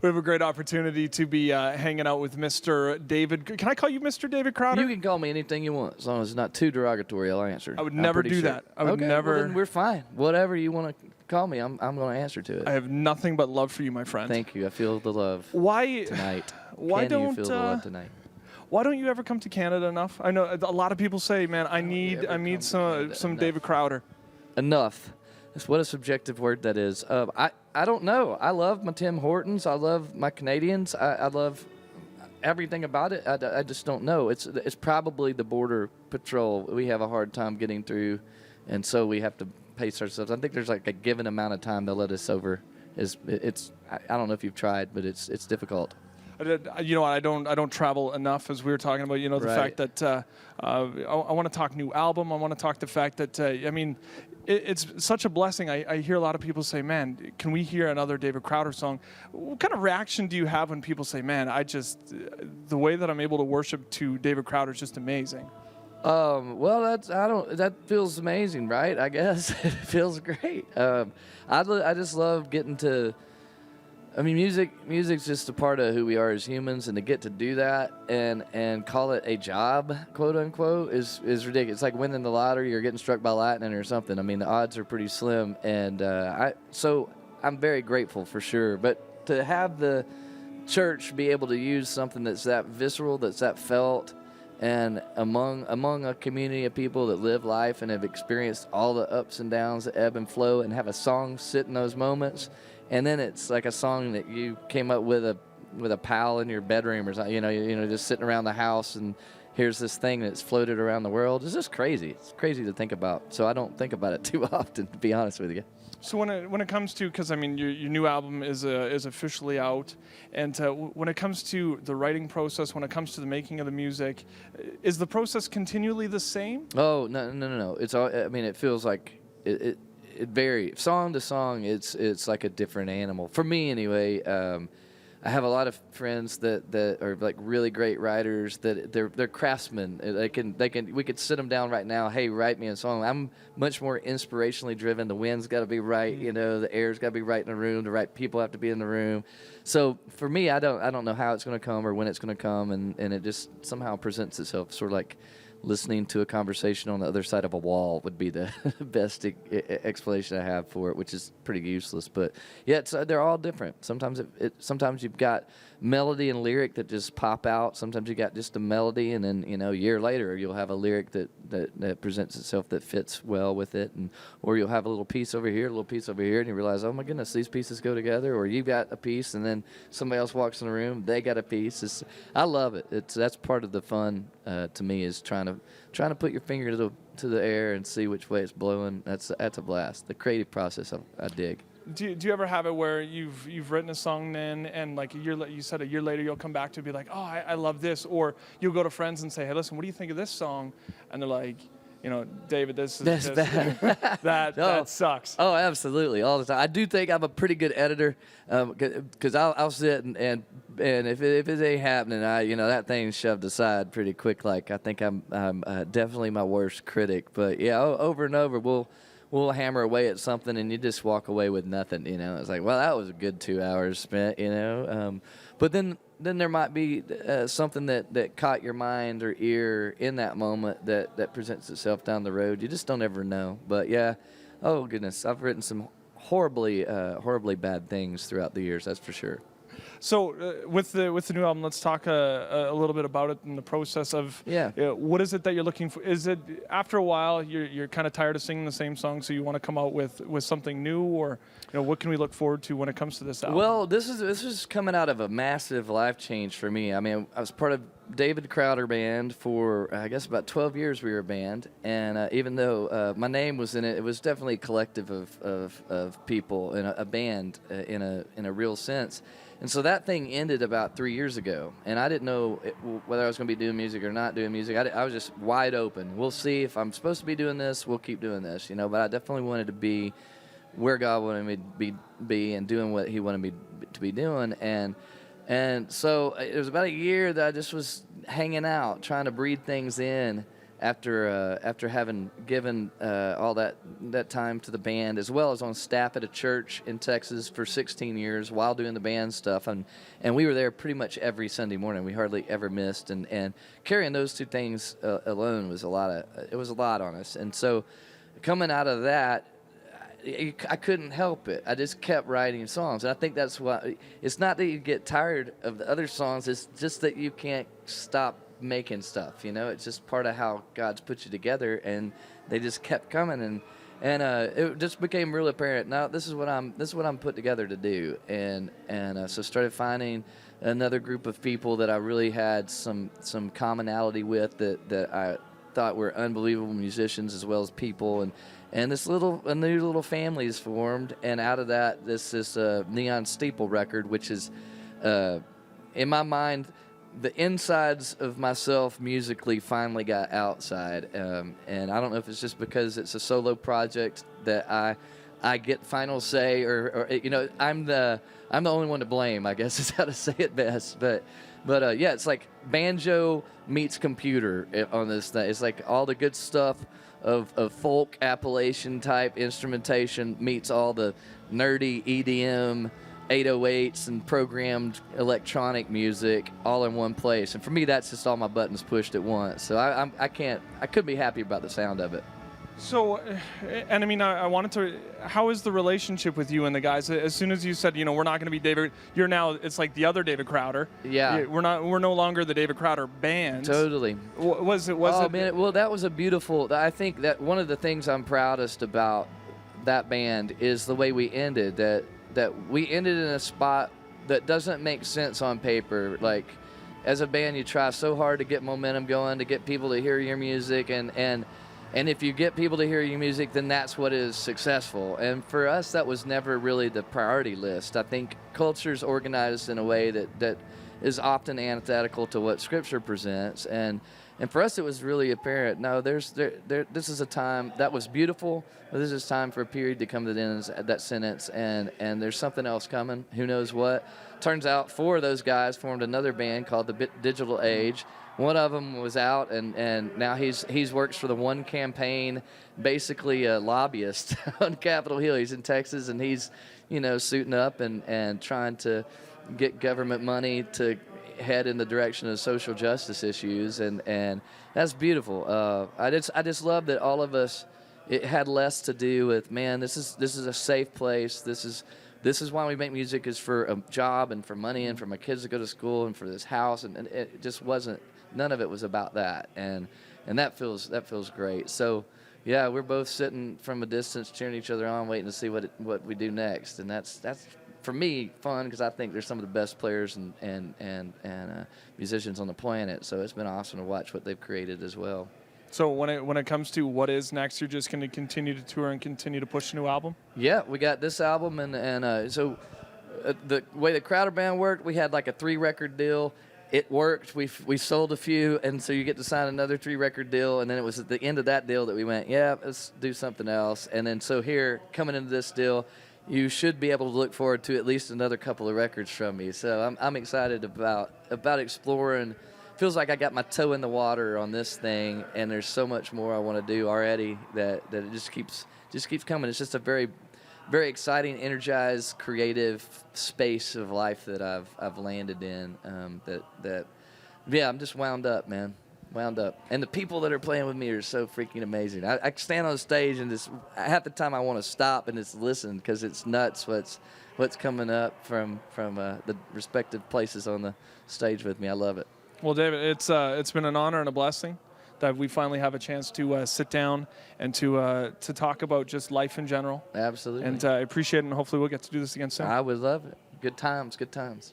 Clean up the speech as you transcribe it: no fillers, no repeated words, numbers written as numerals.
We have a great opportunity to be hanging out with Mr. David. Can I call you Mr. David Crowder? You can call me anything you want, as long as it's not too derogatory. I'll answer. I would never do that. I would never. Well, then we're fine. Whatever you want to call me, I'm going to answer to it. I have nothing but love for you, my friend. Thank you. I feel the love. Why tonight? Why Can don't you feel the love tonight? Why don't you ever come to Canada enough? I know a lot of people say, man, I need some enough? David Crowder. Enough. That's what a subjective word that is. I don't know. I love my Tim Hortons. I love my Canadians. I love everything about it. I just don't know. It's probably the Border Patrol. We have a hard time getting through, and so we have to pace ourselves. I think there's like a given amount of time they'll let us over. I don't know if you've tried, but it's difficult. You know, I don't travel enough, as we were talking about. You know, the fact that I want to talk new album. I want to talk the fact that I mean, it's such a blessing. I hear a lot of people say, "Man, can we hear another David Crowder song?" What kind of reaction do you have when people say, "Man, the way that I'm able to worship to David Crowder is just amazing"? Well, that feels amazing, right? I guess it feels great. I just love getting to. I mean, music's just a part of who we are as humans, and to get to do that and call it a job, quote unquote, is ridiculous. It's like winning the lottery or getting struck by lightning or something. I mean, the odds are pretty slim, and so I'm very grateful for sure. But to have the church be able to use something that's that visceral, that's that felt, and among a community of people that live life and have experienced all the ups and downs, the ebb and flow, and have a song sit in those moments. And then it's like a song that you came up with a pal in your bedroom or something, you know, just sitting around the house, and here's this thing that's floated around the world. It's just crazy. It's crazy to think about. So I don't think about it too often, to be honest with you. So when it comes to, because I mean your new album is officially out, and when it comes to the writing process, when it comes to the making of the music, is the process continually the same? Oh no. It's all. I mean, it feels like it varies song to song. It's like a different animal for me anyway. I have a lot of friends that are like really great writers. That they're craftsmen. We could sit them down right now. Hey, write me a song. I'm much more inspirationally driven. The wind's got to be right. You know, the air's got to be right in the room. The right people have to be in the room. So for me, I don't know how it's going to come or when it's going to come, and it just somehow presents itself. Sort of like listening to a conversation on the other side of a wall would be the best explanation I have for it, which is pretty useless. But yeah, they're all different. Sometimes sometimes you've got melody and lyric that just pop out. Sometimes you got just a melody, and then a year later you'll have a lyric that presents itself that fits well with it, or you'll have a little piece over here, a little piece over here, and you realize, oh my goodness, these pieces go together. Or you've got a piece, and then somebody else walks in the room, they got a piece. I love it. That's part of the fun to me, is trying to put your finger to the air and see which way it's blowing. That's a blast. The creative process I dig. Do you ever have it where you've written a song then, and like you said a year later you'll come back to be like, oh, I love this, or you'll go to friends and say, hey, listen, what do you think of this song? And they're like, David, this that sucks. Oh, absolutely, all the time. I do think I'm a pretty good editor, because I'll sit and if it ain't happening, that thing's shoved aside pretty quick. Like, I think I'm definitely my worst critic. But yeah, over and over we'll hammer away at something, and you just walk away with nothing. It's like, well, that was a good 2 hours spent. But then there might be something that caught your mind or ear in that moment that presents itself down the road. You just don't ever know. But yeah, oh goodness, I've written some horribly bad things throughout the years. That's for sure. So with the new album, let's talk a little bit about it in the process of what is it that you're looking for? Is it after a while you're kind of tired of singing the same song, so you want to come out with something new, or what can we look forward to when it comes to this album? Well, this is coming out of a massive life change for me. I mean, I was part of David Crowder Band for I guess about 12 years. We were a band, and even though my name was in it, it was definitely a collective of people in a band in a real sense. And so that thing ended about 3 years ago, and I didn't know whether I was going to be doing music or not doing music. I was just wide open. We'll see if I'm supposed to be doing this. We'll keep doing this, But I definitely wanted to be where God wanted me to be and doing what He wanted me to be doing. And so it was about a year that I just was hanging out, trying to breathe things in after having given all that time to the band, as well as on staff at a church in Texas for 16 years while doing the band stuff, and we were there pretty much every Sunday morning. We hardly ever missed, and carrying those two things alone was a lot on us. And so coming out of that, I couldn't help it. I just kept writing songs, and I think that's why. It's not that you get tired of the other songs; it's just that you can't stop making stuff. It's just part of how God's put you together, and they just kept coming, and it just became real apparent. Now this is what I'm put together to do, and so started finding another group of people that I really had some commonality with, that I thought were unbelievable musicians as well as people, and a new little family is formed, and out of that, this Neon Steeple record, which is, in my mind, the insides of myself musically finally got outside, and I don't know if it's just because it's a solo project that I get final say, or I'm the only one to blame, I guess is how to say it best, but yeah, it's like banjo meets computer on this thing. It's like all the good stuff of folk Appalachian type instrumentation meets all the nerdy EDM 808s and programmed electronic music all in one place. And for me, that's just all my buttons pushed at once. So I couldn't be happy about the sound of it. So, and I mean, I wanted to, how is the relationship with you and the guys? As soon as you said, we're not going to be David, you're now, it's like the other David Crowder. Yeah. We're no longer the David Crowder band. Totally. Was it? Man, well, that was a beautiful, I think that one of the things I'm proudest about that band is the way we ended, that we ended in a spot that doesn't make sense on paper. Like, as a band, you try so hard to get momentum going, to get people to hear your music, and if you get people to hear your music, then that's what is successful. And for us, that was never really the priority list. I think culture's organized in a way that is often antithetical to what Scripture presents. And for us, it was really apparent. No, this is a time that was beautiful, but this is time for a period to come to the end of that sentence. And there's something else coming. Who knows what? Turns out 4 of those guys formed another band called the Digital Age. One of them was out, and now he's works for the One Campaign, basically a lobbyist on Capitol Hill. He's in Texas, and he's suiting up and trying to get government money to head in the direction of social justice issues, and that's beautiful. I just love that all of us. It had less to do with, man, this is a safe place. This is why we make music, is for a job and for money and for my kids to go to school and for this house, and it just wasn't. None of it was about that, and that feels great. So, yeah, we're both sitting from a distance, cheering each other on, waiting to see what we do next, and that's for me fun, because I think they're some of the best players and musicians on the planet. So it's been awesome to watch what they've created as well. So when it comes to what is next, you're just going to continue to tour and continue to push a new album? Yeah, we got this album, and so the way the Crowder Band worked, we had like a 3-record deal. It worked. We sold a few, and so you get to sign another 3-record deal, and then it was at the end of that deal that we went, yeah, let's do something else. And then so here, coming into this deal, you should be able to look forward to at least another couple of records from me. So I'm excited about exploring. Feels like I got my toe in the water on this thing, and there's so much more I want to do already that it just keeps coming. It's just a very, very exciting, energized, creative space of life that I've landed in. Yeah, I'm just wound up, man. Wound up. And the people that are playing with me are so freaking amazing. I stand on stage, and just half the time I want to stop and just listen, because it's nuts what's coming up from the respective places on the stage with me. I love it. Well, David, it's been an honor and a blessing that we finally have a chance to sit down and to talk about just life in general. Absolutely. And I appreciate it, and hopefully we'll get to do this again soon. I would love it. Good times, good times.